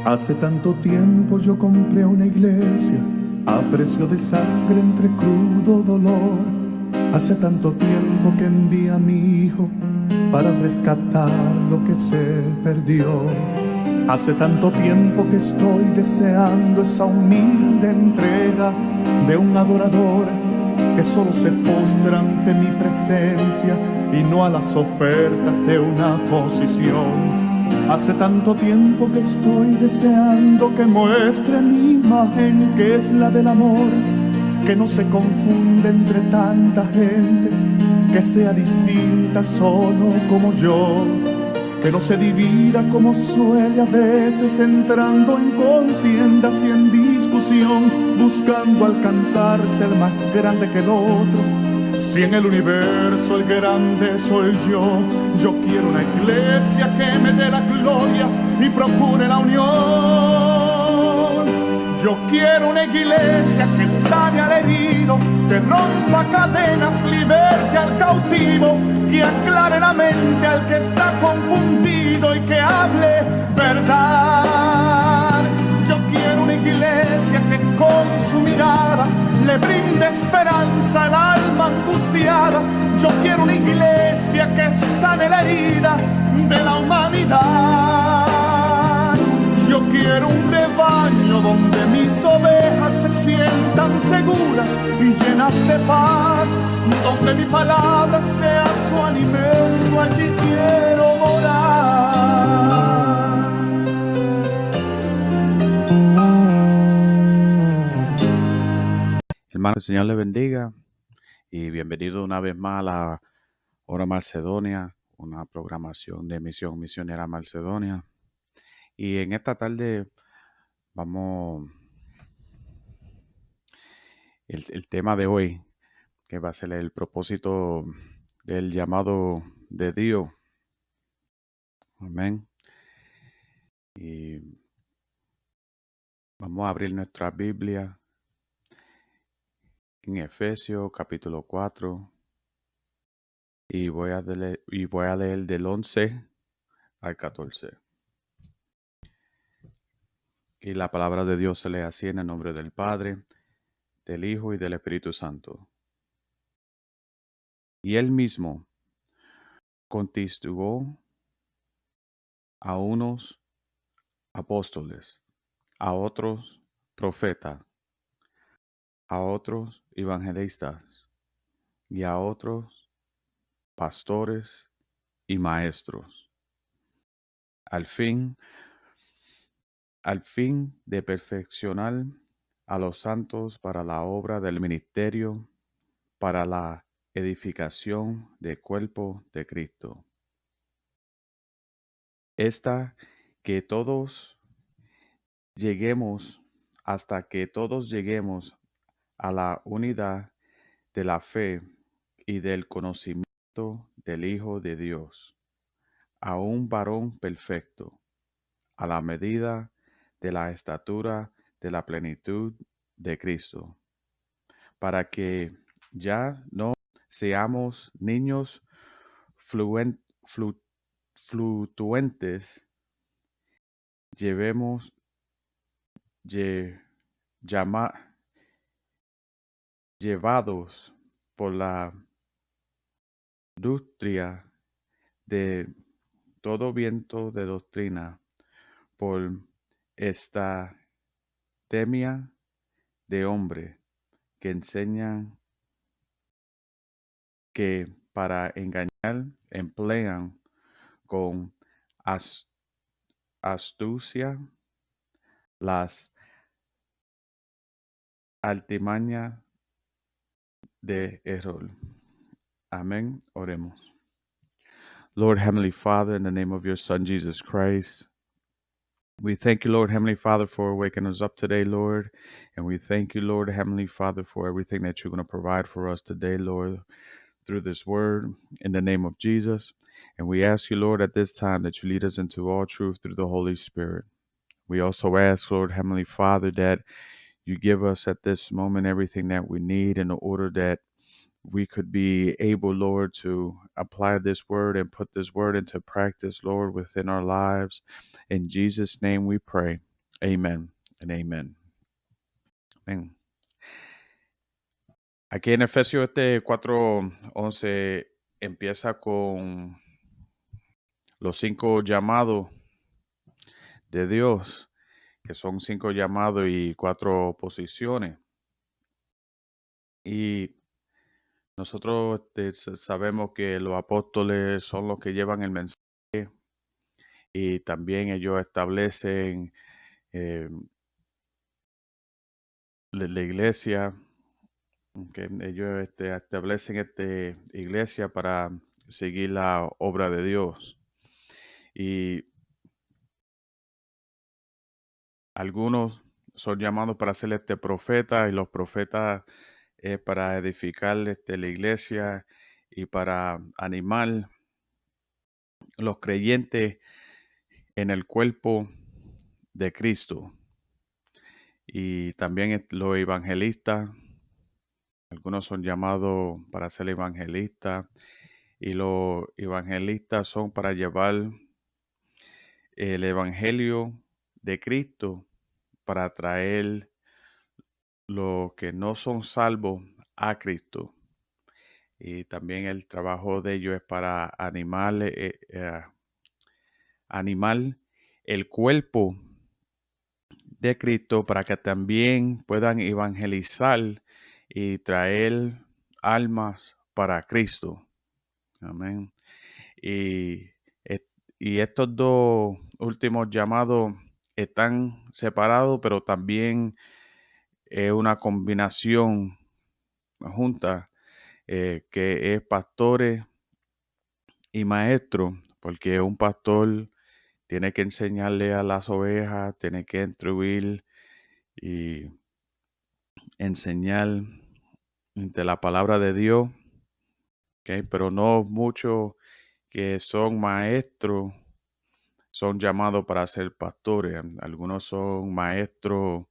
Hace tanto tiempo yo compré una iglesia a precio de sangre entre crudo dolor. Hace tanto tiempo que envié a mi hijo para rescatar lo que se perdió. Hace tanto tiempo que estoy deseando esa humilde entrega de un adorador que solo se postra ante mi presencia y no a las ofertas de una posición. Hace tanto tiempo que estoy deseando que muestre mi imagen, que es la del amor, que no se confunde entre tanta gente, que sea distinta solo como yo, que no se divida como suele a veces, entrando en contiendas y en discusión, buscando alcanzar ser más grande que el otro. Si en el universo el grande soy yo quiero una iglesia que me dé la gloria y procure la unión. Yo quiero una iglesia que sane al herido, que rompa cadenas, liberte al cautivo, que aclare la mente al que está confundido y que hable verdad. Yo quiero una iglesia que con su mirada le brinde esperanza al alma angustiada. Yo quiero una iglesia que sane la herida de la humanidad. Yo quiero un rebaño donde mis ovejas se sientan seguras y llenas de paz, donde mi palabra sea su alimento, allí quiero morar. Hermano, el Señor le bendiga y bienvenido una vez más a la Hora Macedonia, una programación de Misión Misionera Macedonia. Y en esta tarde vamos, el tema de hoy, que va a ser el propósito del llamado de Dios. Amén. Y vamos a abrir nuestra Biblia en Efesios capítulo 4 y voy a leer del 11 al 14. Y la palabra de Dios se lee así en el nombre del Padre, del Hijo y del Espíritu Santo. Y él mismo constituyó a unos apóstoles, a otros profetas, a otros evangelistas y a otros pastores y maestros, al fin de perfeccionar a los santos para la obra del ministerio, para la edificación del cuerpo de Cristo. Hasta que todos lleguemos a la unidad de la fe y del conocimiento del Hijo de Dios, a un varón perfecto, a la medida de la estatura de la plenitud de Cristo, para que ya no seamos niños fluctuantes, llevados por la industria de todo viento de doctrina, por esta temia de hombre que enseñan que para engañar emplean con astucia las altimañas de error. Amén. Oremos. Lord Heavenly Father, in the name of your Son, Jesus Christ, we thank you, Lord Heavenly Father, for waking us up today, Lord. And we thank you, Lord Heavenly Father, for everything that you're going to provide for us today, Lord, through this word, in the name of Jesus. And we ask you, Lord, at this time that you lead us into all truth through the Holy Spirit. We also ask, Lord Heavenly Father, that you give us at this moment everything that we need in order that we could be able, Lord, to apply this word and put this word into practice, Lord, within our lives. In Jesus' name we pray. Amen and amen. Amén. Aquí en Efesios 4:11 empieza con los 5 llamados de Dios, que son 5 llamados y 4 posiciones. Y nosotros sabemos que los apóstoles son los que llevan el mensaje y también ellos establecen eh, la iglesia, que ellos establecen esta iglesia para seguir la obra de Dios. Y algunos son llamados para ser profeta y los profetas para edificar la iglesia y para animar los creyentes en el cuerpo de Cristo. Y también los evangelistas, algunos son llamados para ser evangelistas y los evangelistas son para llevar el evangelio de Cristo para traer los que no son salvos a Cristo. Y también el trabajo de ellos es para animar el cuerpo de Cristo para que también puedan evangelizar y traer almas para Cristo. Amén. Y, y estos dos últimos llamados están separados, pero también es una combinación junta que es pastores y maestros, porque un pastor tiene que enseñarle a las ovejas, tiene que instruir y enseñar de la palabra de Dios, ¿okay? Pero no muchos que son maestros son llamados para ser pastores. Algunos son maestros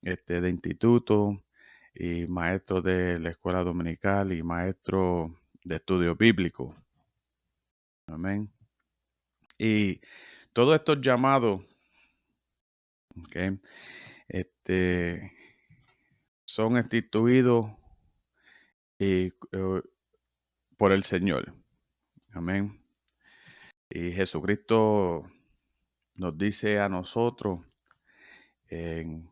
de instituto y maestros de la escuela dominical y maestros de estudio bíblico. Amén. Y todos estos llamados, ¿okay? Son instituidos por el Señor. Amén. Y Jesucristo nos dice a nosotros en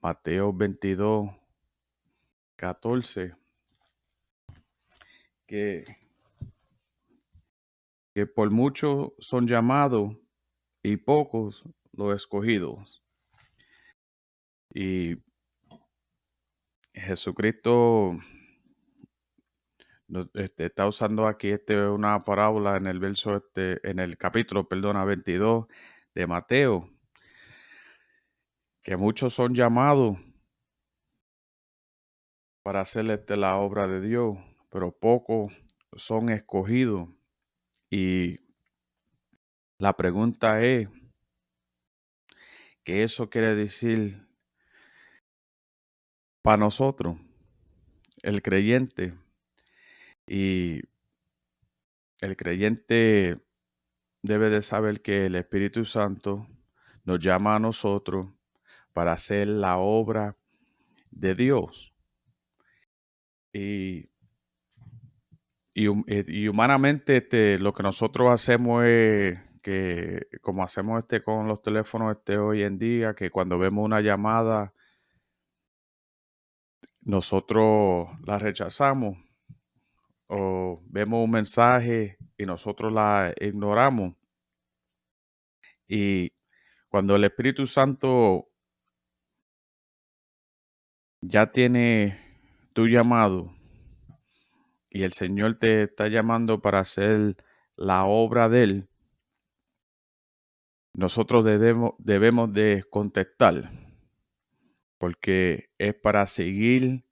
Mateo 22:14 que, que por muchos son llamados y pocos los escogidos. Y Jesucristo está usando aquí una parábola en el verso en el capítulo, 22 de Mateo, que muchos son llamados para hacer la obra de Dios, pero pocos son escogidos. Y la pregunta es, ¿qué eso quiere decir para nosotros, el creyente? Y el creyente debe de saber que el Espíritu Santo nos llama a nosotros para hacer la obra de Dios. Y humanamente lo que nosotros hacemos es que, como hacemos con los teléfonos hoy en día, que cuando vemos una llamada, nosotros la rechazamos o vemos un mensaje y nosotros la ignoramos. Y cuando el Espíritu Santo ya tiene tu llamado y el Señor te está llamando para hacer la obra de Él, nosotros debemos de contestar, porque es para seguir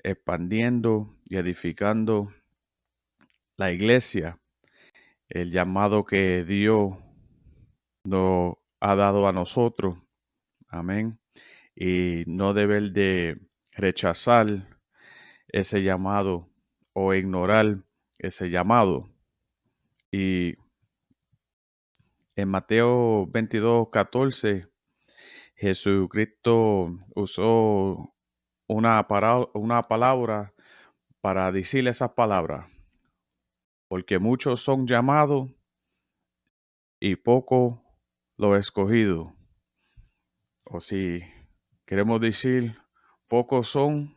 expandiendo y edificando la iglesia, el llamado que Dios nos ha dado a nosotros. Amén. Y no deber de rechazar ese llamado o ignorar ese llamado. Y en Mateo 22:14 Jesucristo usó una palabra para decir esas palabras, porque muchos son llamados y pocos los escogidos. O si queremos decir, pocos son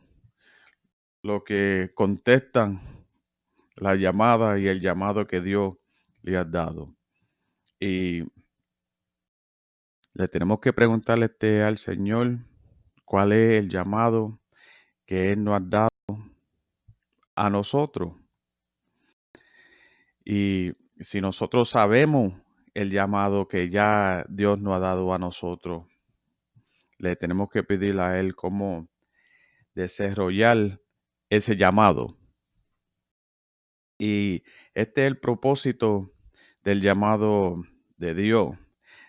los que contestan la llamada y el llamado que Dios le ha dado. Y le tenemos que preguntarle al Señor cuál es el llamado que Él nos ha dado a nosotros. Y si nosotros sabemos el llamado que ya Dios nos ha dado a nosotros, le tenemos que pedir a Él cómo desarrollar ese llamado. Y este es el propósito del llamado de Dios.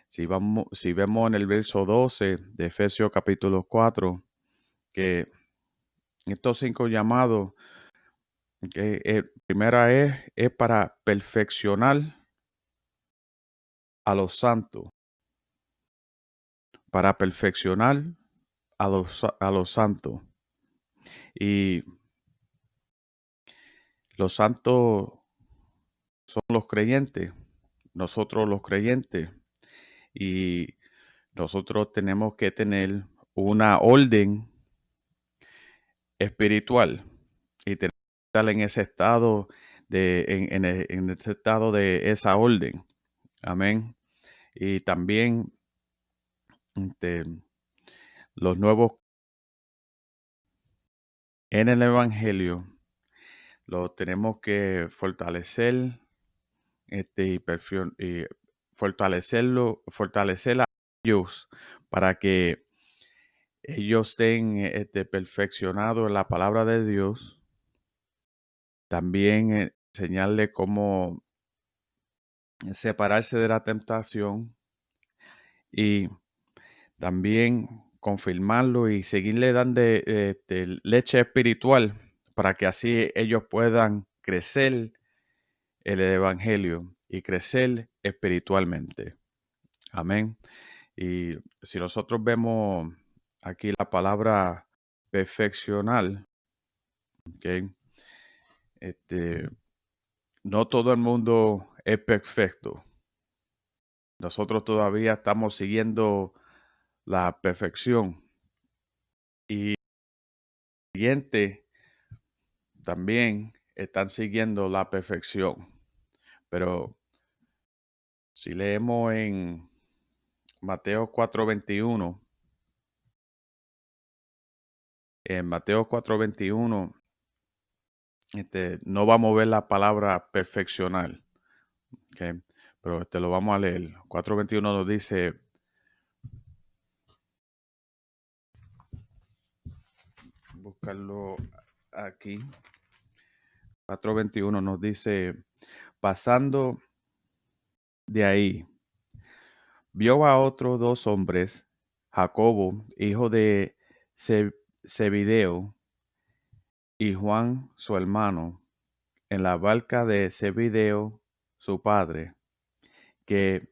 Si vemos en el verso 12 de Efesios capítulo 4, que estos 5 llamados, que primera es para perfeccionar a los santos, para perfeccionar a los santos. Y los santos son los creyentes, nosotros los creyentes. Y nosotros tenemos que tener una orden espiritual y tenemos que estar en ese estado en ese estado de esa orden. Amén. Y también este, los nuevos en el evangelio los tenemos que fortalecer y fortalecer a ellos para que ellos estén perfeccionados en la palabra de Dios. También enseñarle cómo separarse de la tentación y también confirmarlo y seguirle dando leche espiritual para que así ellos puedan crecer en el evangelio y crecer espiritualmente. Amén. Y si nosotros vemos aquí la palabra perfeccionar, ¿ok? No todo el mundo es perfecto. Nosotros todavía estamos siguiendo la perfección. Y los siguientes también están siguiendo la perfección. Pero si leemos en Mateo 4:21, en Mateo 4:21, no vamos a ver la palabra perfeccionar. ¿Ok? Pero lo vamos a leer. 4:21 nos dice, buscarlo aquí. 4:21 nos dice, pasando de ahí, vio a otros 2 hombres, Jacobo, hijo de Zebedeo, y Juan, su hermano, en la barca de Zebedeo, su padre, que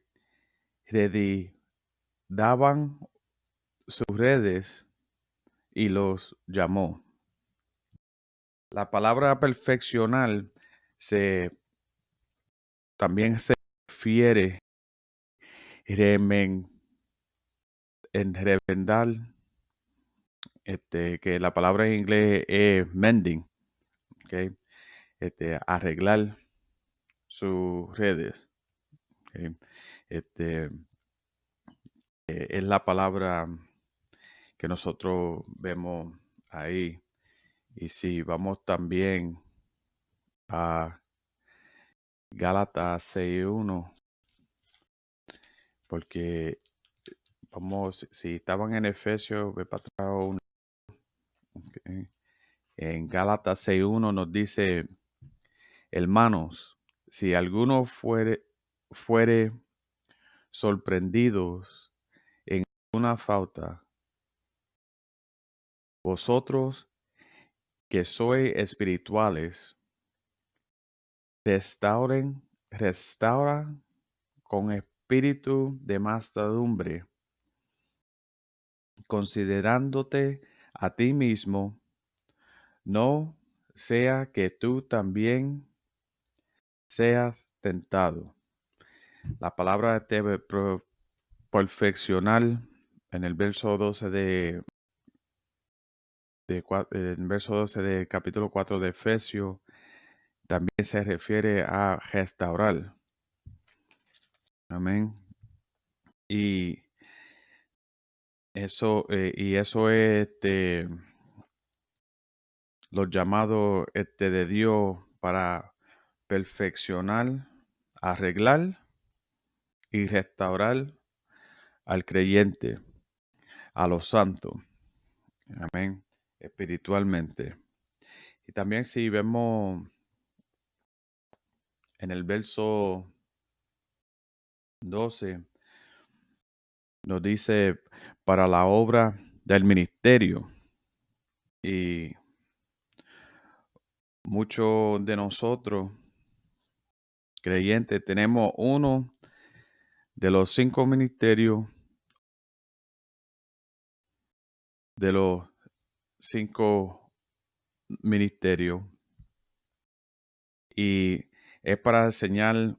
daban sus redes, y los llamó. La palabra perfeccionar también se refiere en remendar, que la palabra en inglés es mending, ¿ok? Arreglar sus redes, ¿ok? Este, es la palabra que nosotros vemos ahí. Y si vamos también a Gálatas 6:1, porque si estaban en Efesios, ve para atrás ok. En Gálatas 6:1 nos dice, hermanos, si alguno fuere sorprendidos en una falta, vosotros que sois espirituales, restaura con espíritu de mansedumbre considerándote a ti mismo, no sea que tú también seas tentado. La palabra debe perfeccionar en el verso 12 en verso 12 de capítulo 4 de Efesios, también se refiere a restaurar. Amén. Y eso es los llamados de Dios para perfeccionar, arreglar y restaurar al creyente, a los santos. Amén. Espiritualmente. Y también si vemos en el verso 12, nos dice para la obra del ministerio. Y muchos de nosotros, creyentes, tenemos uno de los 5 ministerios, de los 5 ministerios. Y es para enseñar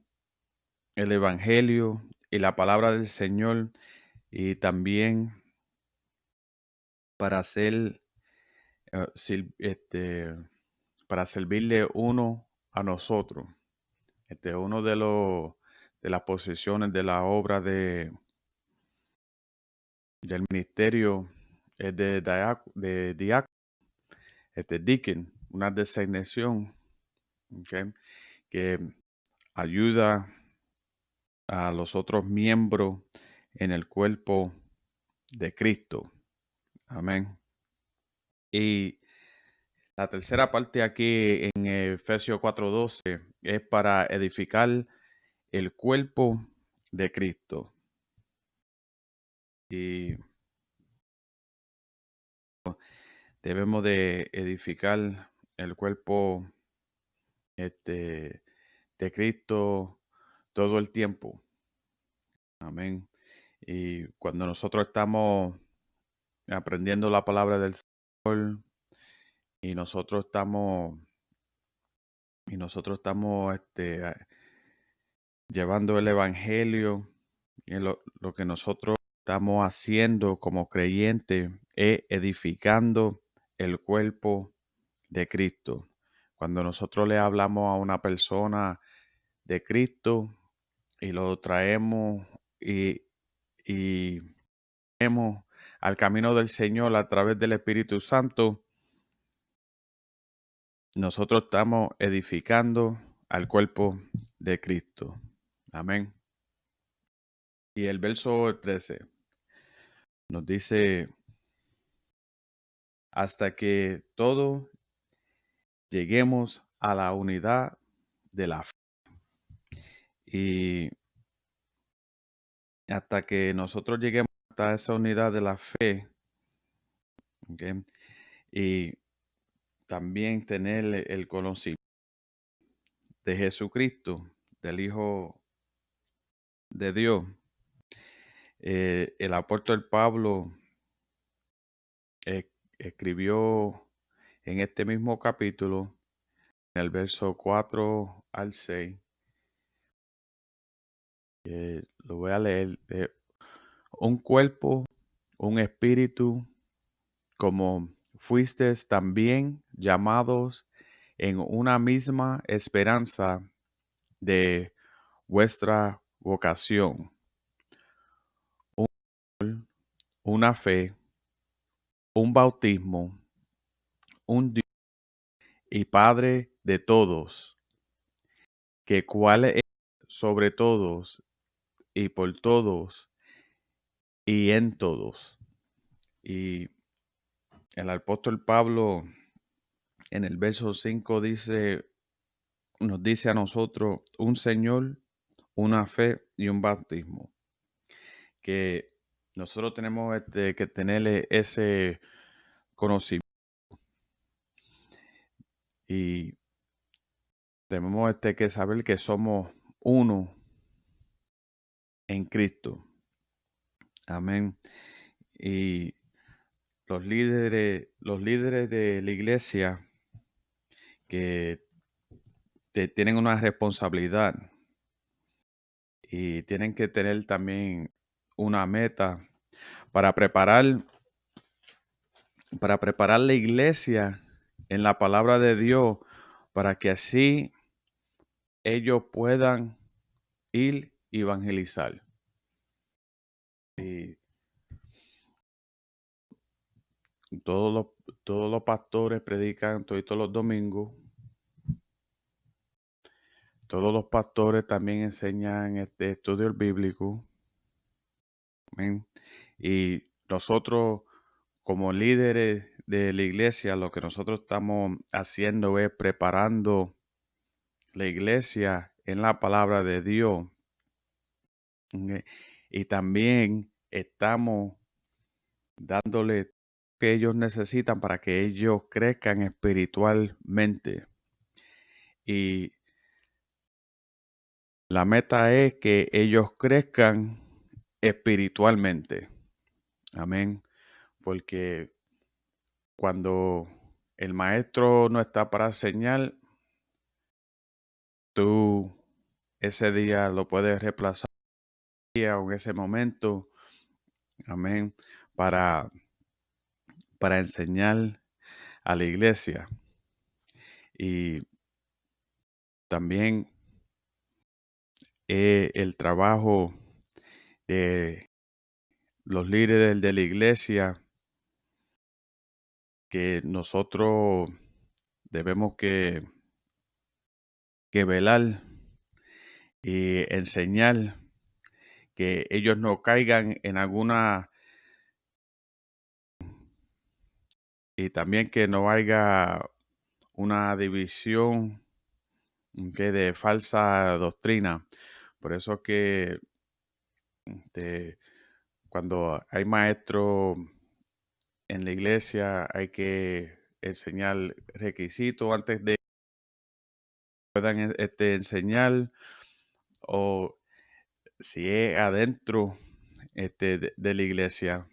el evangelio y la palabra del Señor, y también para hacer, para servirle uno a nosotros. Uno de las posiciones de la obra del ministerio es de diácono, deacon, una designación, ¿ok? Que ayuda a los otros miembros en el cuerpo de Cristo. Amén. Y la tercera parte aquí en Efesios 4:12 es para edificar el cuerpo de Cristo. Y debemos de edificar el cuerpo de Cristo todo el tiempo. Amén. Y cuando nosotros estamos aprendiendo la palabra del Señor y nosotros estamos llevando el evangelio, y lo que nosotros estamos haciendo como creyentes es edificando el cuerpo de Cristo. Cuando nosotros le hablamos a una persona de Cristo y lo traemos y traemos al camino del Señor a través del Espíritu Santo, nosotros estamos edificando al cuerpo de Cristo. Amén. Y el verso 13 nos dice, hasta que todos lleguemos a la unidad de la fe. Y hasta que nosotros lleguemos a esa unidad de la fe, ¿okay? Y también tener el conocimiento de Jesucristo, del Hijo de Dios. El apóstol Pablo escribió en este mismo capítulo, en el verso 4 al 6, lo voy a leer. Un cuerpo, un espíritu, como fuisteis también llamados en una misma esperanza de vuestra vocación. Una fe, un bautismo, un Dios y Padre de todos, que cual es sobre todos y por todos y en todos. Y el apóstol Pablo en el verso 5 nos dice a nosotros un Señor, una fe y un bautismo. Que nosotros tenemos que tener ese conocimiento y tenemos que saber que somos uno en Cristo. Amén. Y los líderes de la iglesia que tienen una responsabilidad y tienen que tener también una meta para preparar, para preparar la iglesia en la palabra de Dios para que así ellos puedan ir y evangelizar. Y todos todos los pastores predican todos los domingos. Todos los pastores también enseñan este estudio bíblico. Amén. Y nosotros, como líderes de la iglesia, lo que nosotros estamos haciendo es preparando la iglesia en la palabra de Dios. ¿Ok? Y también estamos dándole lo que ellos necesitan para que ellos crezcan espiritualmente. Y la meta es que ellos crezcan espiritualmente. Amén. Porque cuando el maestro no está para enseñar, tú ese día lo puedes reemplazar o en ese momento. Amén. Para enseñar a la iglesia. Y también el trabajo de los líderes de la iglesia que nosotros debemos que velar y enseñar que ellos no caigan en alguna y también que no haya una división de falsa doctrina. Por eso que cuando hay maestros en la iglesia hay que enseñar requisitos antes de que puedan enseñar, o si es adentro de la iglesia,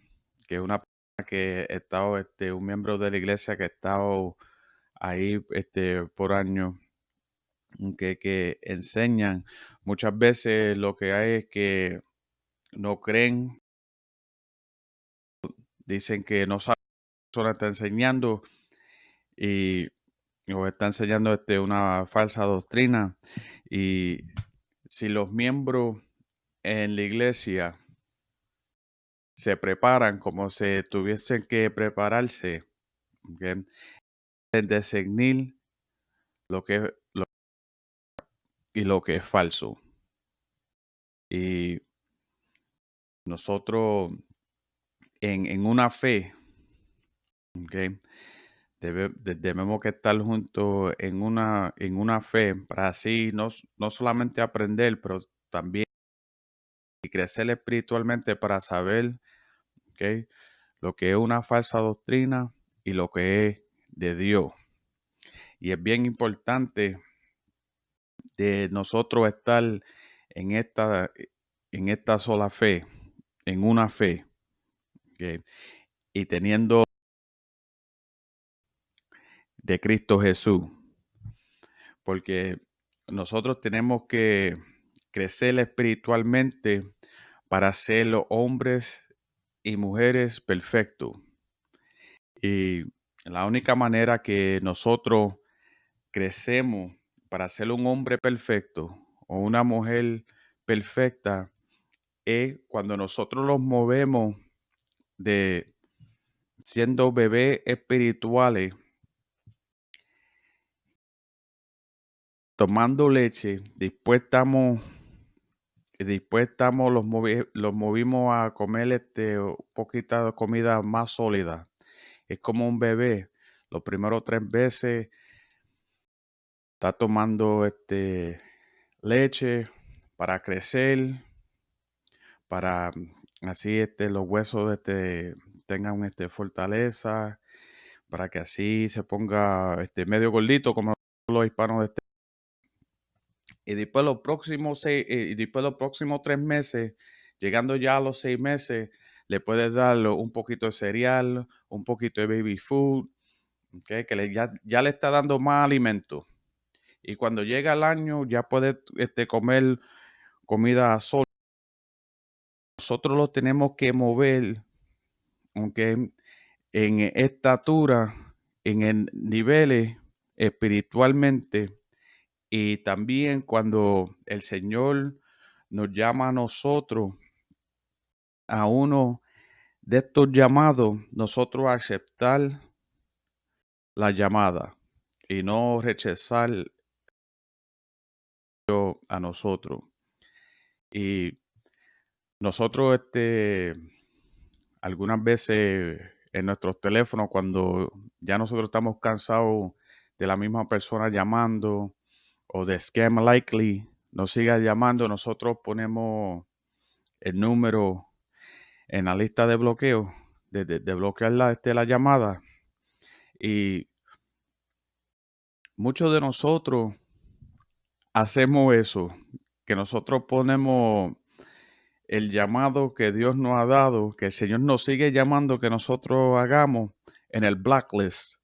que es una persona que ha estado, un miembro de la iglesia que ha estado ahí por años, que enseñan. Muchas veces lo que hay es que no creen, dicen que no saben lo que la persona está enseñando y o está enseñando una falsa doctrina. Y si los miembros en la iglesia se preparan como si tuviesen que prepararse, ¿ok? De discernir lo que y lo que es falso. Y nosotros en una fe, ¿ok? Debemos que estar juntos en una fe para así no solamente aprender, pero también y crecer espiritualmente para saber, ¿ok?, lo que es una falsa doctrina y lo que es de Dios. Y es bien importante de nosotros estar en esta sola fe, en una fe, ¿ok?, y teniendo de Cristo Jesús. Porque nosotros tenemos que crecer espiritualmente para ser los hombres y mujeres perfectos. Y la única manera que nosotros crecemos para ser un hombre perfecto o una mujer perfecta es cuando nosotros los movemos de siendo bebés espirituales, tomando leche, después estamos los movimos a comer un poquito de comida más sólida. Es como un bebé. Los primeros 3 meses está tomando leche para crecer, para así los huesos tengan fortaleza, para que así se ponga medio gordito como los hispanos y después los próximos 3 meses, llegando ya a los 6 meses, le puedes dar un poquito de cereal, un poquito de baby food, ¿ok? Que ya le está dando más alimento. Y cuando llega el año ya puede comer comida sola. Nosotros lo tenemos que mover, aunque en estatura, niveles espiritualmente, y también cuando el Señor nos llama a nosotros, a uno de estos llamados, nosotros aceptar la llamada y no rechazar a nosotros. Y nosotros, algunas veces en nuestros teléfonos, cuando ya nosotros estamos cansados de la misma persona llamando o de scam likely nos siga llamando, nosotros ponemos el número en la lista de bloqueo, de bloquear la llamada. Y muchos de nosotros hacemos eso, que nosotros ponemos el llamado que Dios nos ha dado, que el Señor nos sigue llamando que nosotros hagamos en el blacklist,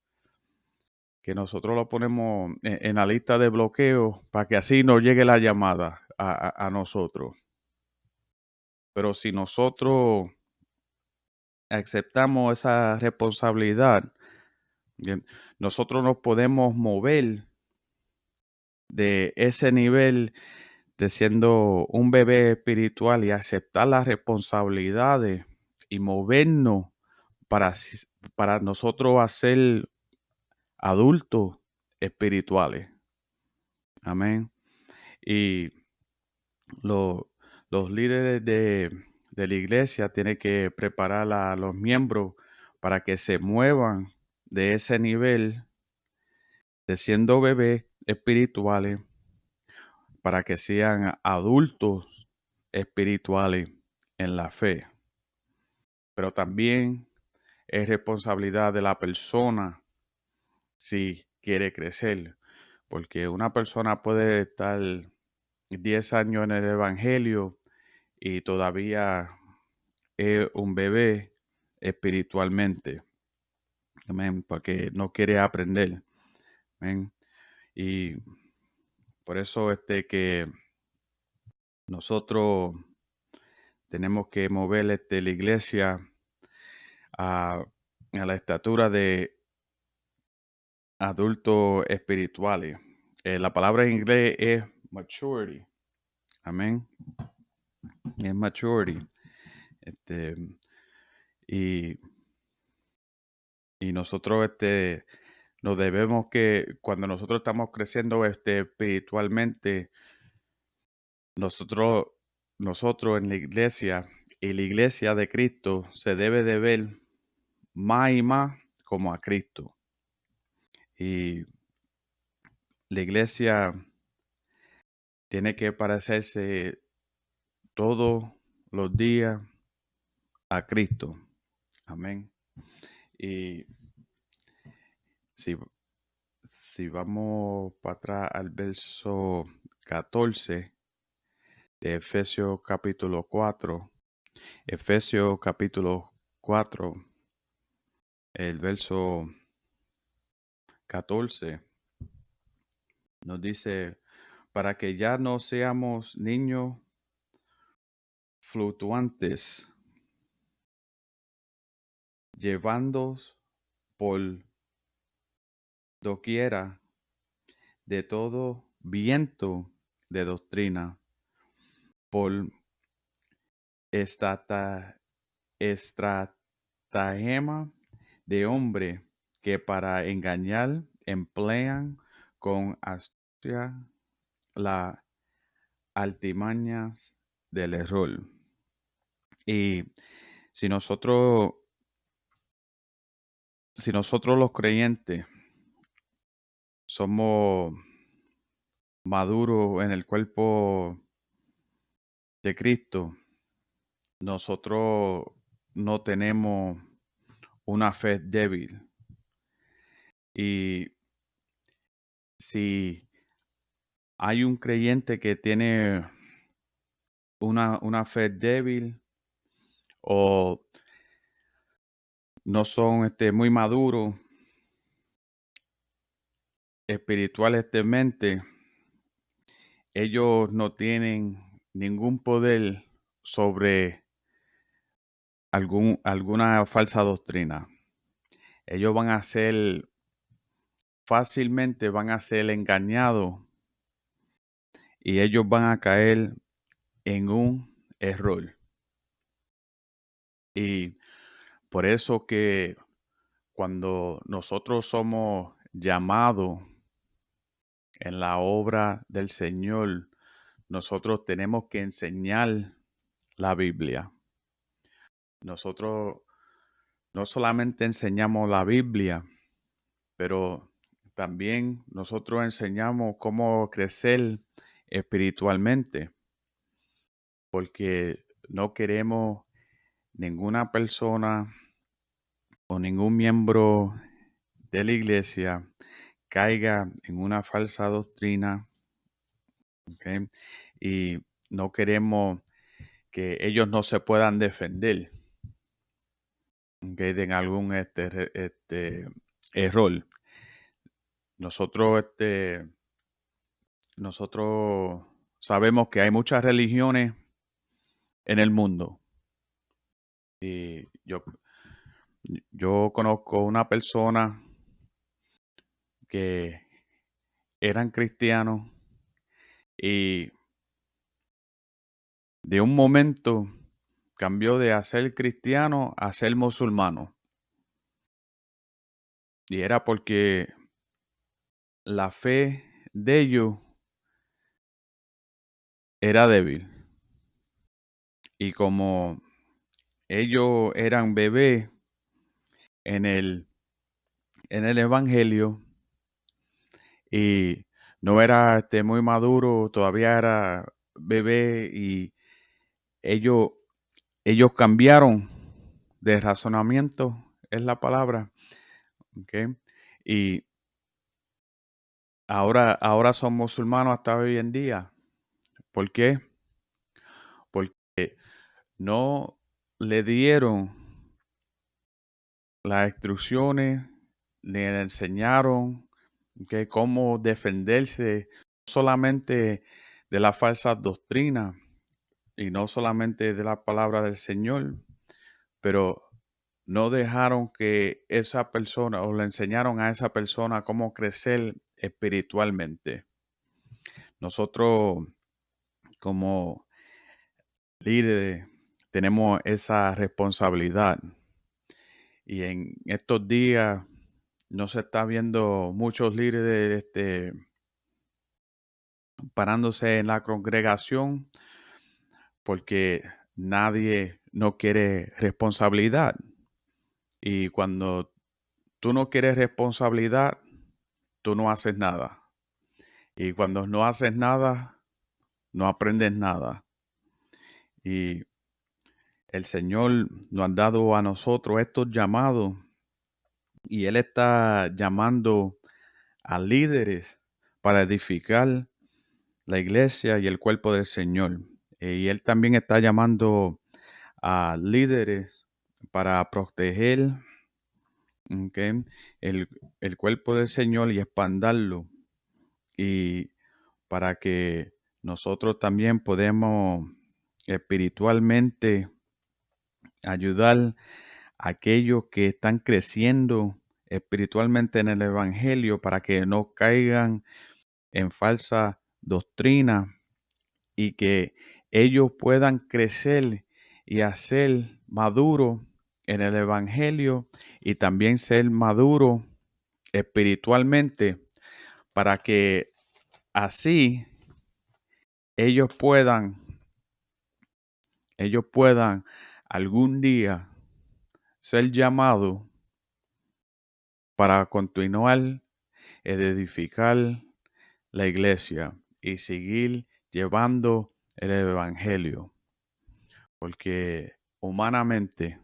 que nosotros lo ponemos en la lista de bloqueo para que así nos llegue la llamada a nosotros. Pero si nosotros aceptamos esa responsabilidad, bien, nosotros nos podemos mover de ese nivel de siendo un bebé espiritual y aceptar las responsabilidades y movernos para nosotros hacer adultos espirituales. Amén. Y lo- los líderes de la iglesia tienen que preparar a los miembros para que se muevan de ese nivel de siendo bebés espirituales para que sean adultos espirituales en la fe. Pero también es responsabilidad de la persona si quiere crecer, porque una persona puede estar 10 años en el evangelio y todavía es un bebé espiritualmente. Amén, porque no quiere aprender. Amén. Y por eso que nosotros tenemos que mover la iglesia a la estatura de adultos espirituales. La palabra en inglés es maturity. Amén. Es maturity. Este, y, y nosotros nos debemos que cuando nosotros estamos creciendo espiritualmente, nosotros, nosotros en la iglesia y la iglesia de Cristo se debe de ver más y más como a Cristo. Y la iglesia tiene que parecerse todos los días a Cristo. Amén. Y si, si vamos para atrás al verso 14 de Efesios capítulo 4, Efesios capítulo 4, el verso 14, nos dice, para que ya no seamos niños fluctuantes, llevándonos por doquiera de todo viento de doctrina, por estata- estratagema de hombre que para engañar emplean con astucia las altimañas del error. Y si nosotros, si nosotros los creyentes somos maduros en el cuerpo de Cristo, nosotros no tenemos una fe débil. Y si hay un creyente que tiene una fe débil o no son muy maduros espiritualmente, ellos no tienen ningún poder sobre alguna falsa doctrina. Ellos fácilmente van a ser engañados y ellos van a caer en un error. Y por eso que cuando nosotros somos llamados en la obra del Señor, nosotros tenemos que enseñar la Biblia. Nosotros no solamente enseñamos la Biblia, pero también nosotros enseñamos cómo crecer espiritualmente, porque no queremos ninguna persona o ningún miembro de la iglesia caiga en una falsa doctrina, ¿ok? Y no queremos que ellos no se puedan defender, ¿ok? De algún error. Nosotros sabemos que hay muchas religiones en el mundo. Y yo conozco una persona que eran cristianos y de un momento cambió de ser cristiano a ser musulmano. Y era porque la fe de ellos era débil. Y como ellos eran bebés en el evangelio y no era muy maduro, todavía era bebé y ellos cambiaron de razonamiento, es la palabra, ¿ok? Y ahora son musulmanos hasta hoy en día. ¿Por qué? Porque no le dieron las instrucciones, le enseñaron cómo defenderse no solamente de la falsa doctrina y no solamente de la palabra del Señor, pero no dejaron que esa persona o le enseñaron a esa persona cómo crecer espiritualmente. Nosotros como líderes tenemos esa responsabilidad y en estos días no se está viendo muchos líderes parándose en la congregación porque nadie no quiere responsabilidad. Y cuando tú no quieres responsabilidad, tú no haces nada. Y cuando no haces nada, no aprendes nada. Y el Señor nos ha dado a nosotros estos llamados y Él está llamando a líderes para edificar la iglesia y el cuerpo del Señor. Y Él también está llamando a líderes para proteger, ¿ok?, el cuerpo del Señor y expandarlo. Y para que nosotros también podamos espiritualmente ayudar a aquellos que están creciendo espiritualmente en el Evangelio para que no caigan en falsa doctrina y que ellos puedan crecer y hacer maduro en el Evangelio y también ser maduro espiritualmente para que así ellos puedan algún día ser llamados para continuar edificar la iglesia y seguir llevando el evangelio, porque humanamente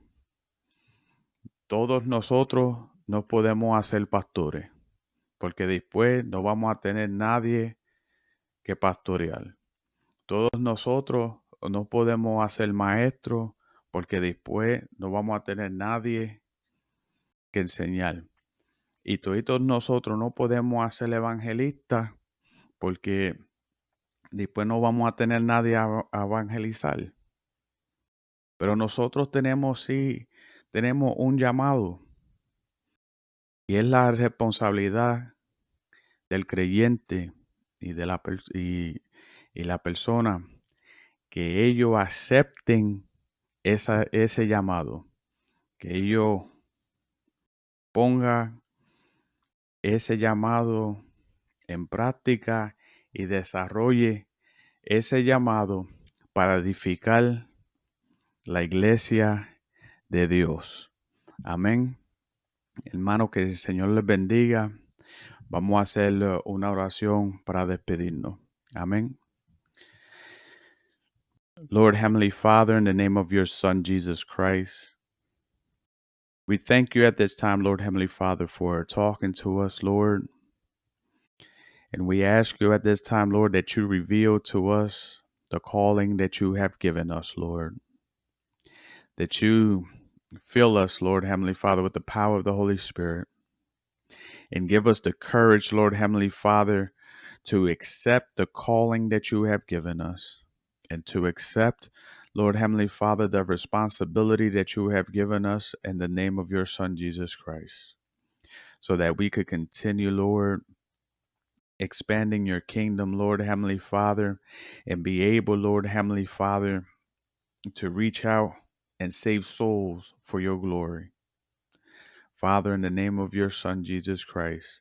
todos nosotros no podemos hacer pastores, porque después no vamos a tener nadie que pastorear. Todos nosotros no podemos hacer maestros porque después no vamos a tener nadie que enseñar. Y todos nosotros no podemos hacer evangelistas porque después no vamos a tener nadie a evangelizar. Pero nosotros tenemos un llamado y es la responsabilidad del creyente y de y la persona que ellos acepten ese llamado, que ellos pongan ese llamado en práctica y desarrolle ese llamado para edificar la iglesia de Dios. Amén. Hermano, que el Señor les bendiga. Vamos a hacer una oración para despedirnos. Amén. Lord Heavenly Father, in the name of your Son, Jesus Christ, we thank you at this time, Lord Heavenly Father, for talking to us, Lord. And we ask you at this time, Lord, that you reveal to us the calling that you have given us, Lord. That you fill us, Lord Heavenly Father, with the power of the Holy Spirit. And give us the courage, Lord Heavenly Father, to accept the calling that you have given us. And to accept, Lord Heavenly Father, the responsibility that you have given us in the name of your Son, Jesus Christ. So that we could continue, Lord, expanding your kingdom, Lord Heavenly Father, and be able, Lord Heavenly Father, to reach out and save souls for your glory. Father, in the name of your Son, Jesus Christ,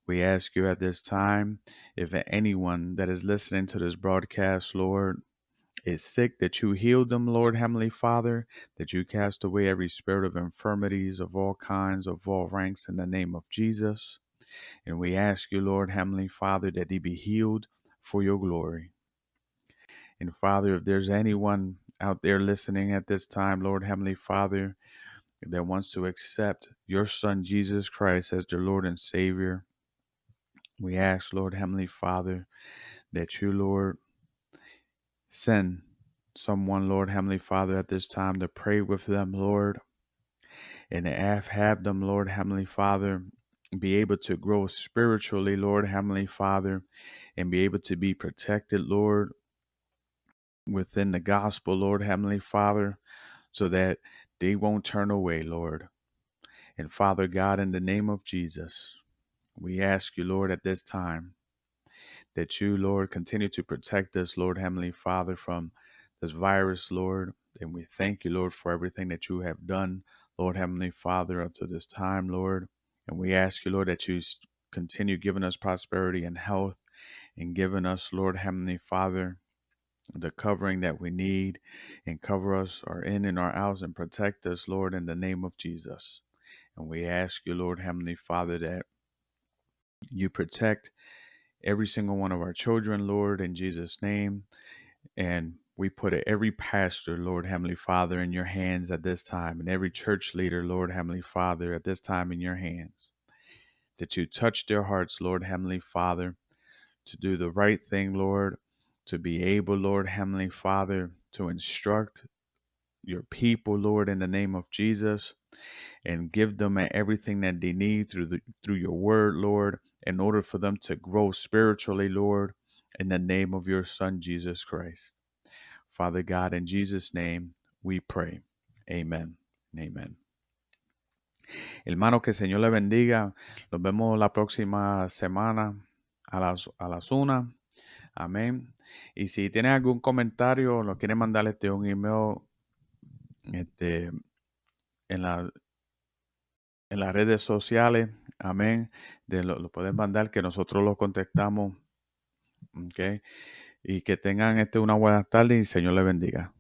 we ask you at this time, if anyone that is listening to this broadcast, Lord, is sick, that you heal them, Lord Heavenly Father, that you cast away every spirit of infirmities of all kinds, of all ranks, in the name of Jesus. And we ask you, Lord Heavenly Father, that he be healed for your glory. And Father, if there's anyone out there listening at this time, Lord Heavenly Father, that wants to accept your Son, Jesus Christ, as their Lord and Savior, we ask, Lord Heavenly Father, that you, Lord, send someone, Lord Heavenly Father, at this time to pray with them, Lord, and have them, Lord Heavenly Father, be able to grow spiritually, Lord Heavenly Father, and be able to be protected, Lord, within the gospel, Lord Heavenly Father, so that they won't turn away, Lord. And Father God, in the name of Jesus, we ask you, Lord, at this time, that you, Lord, continue to protect us, Lord Heavenly Father, from this virus, Lord. And we thank you, Lord, for everything that you have done, Lord Heavenly Father, up to this time, Lord. And we ask you, Lord, that you continue giving us prosperity and health, and giving us, Lord Heavenly Father, the covering that we need, and cover us our in and our outs, and protect us, Lord, in the name of Jesus. And we ask you, Lord Heavenly Father, that you protect every single one of our children, Lord, in Jesus' name. And we put every pastor, Lord Heavenly Father, in your hands at this time, and every church leader, Lord Heavenly Father, at this time in your hands. That you touch their hearts, Lord Heavenly Father, to do the right thing, Lord, to be able, Lord Heavenly Father, to instruct your people, Lord, in the name of Jesus, and give them everything that they need through your word, Lord, in order for them to grow spiritually, Lord, in the name of your Son, Jesus Christ. Father God, in Jesus' name, we pray. Amen. Amen. Hermano, que el Señor le bendiga. Nos vemos la próxima semana a las 1. Amén. Y si tienen algún comentario, lo quieren mandar un email en las redes sociales. Amén. Lo pueden mandar, que nosotros lo contestamos. Ok. Y que tengan una buena tarde y el Señor le bendiga.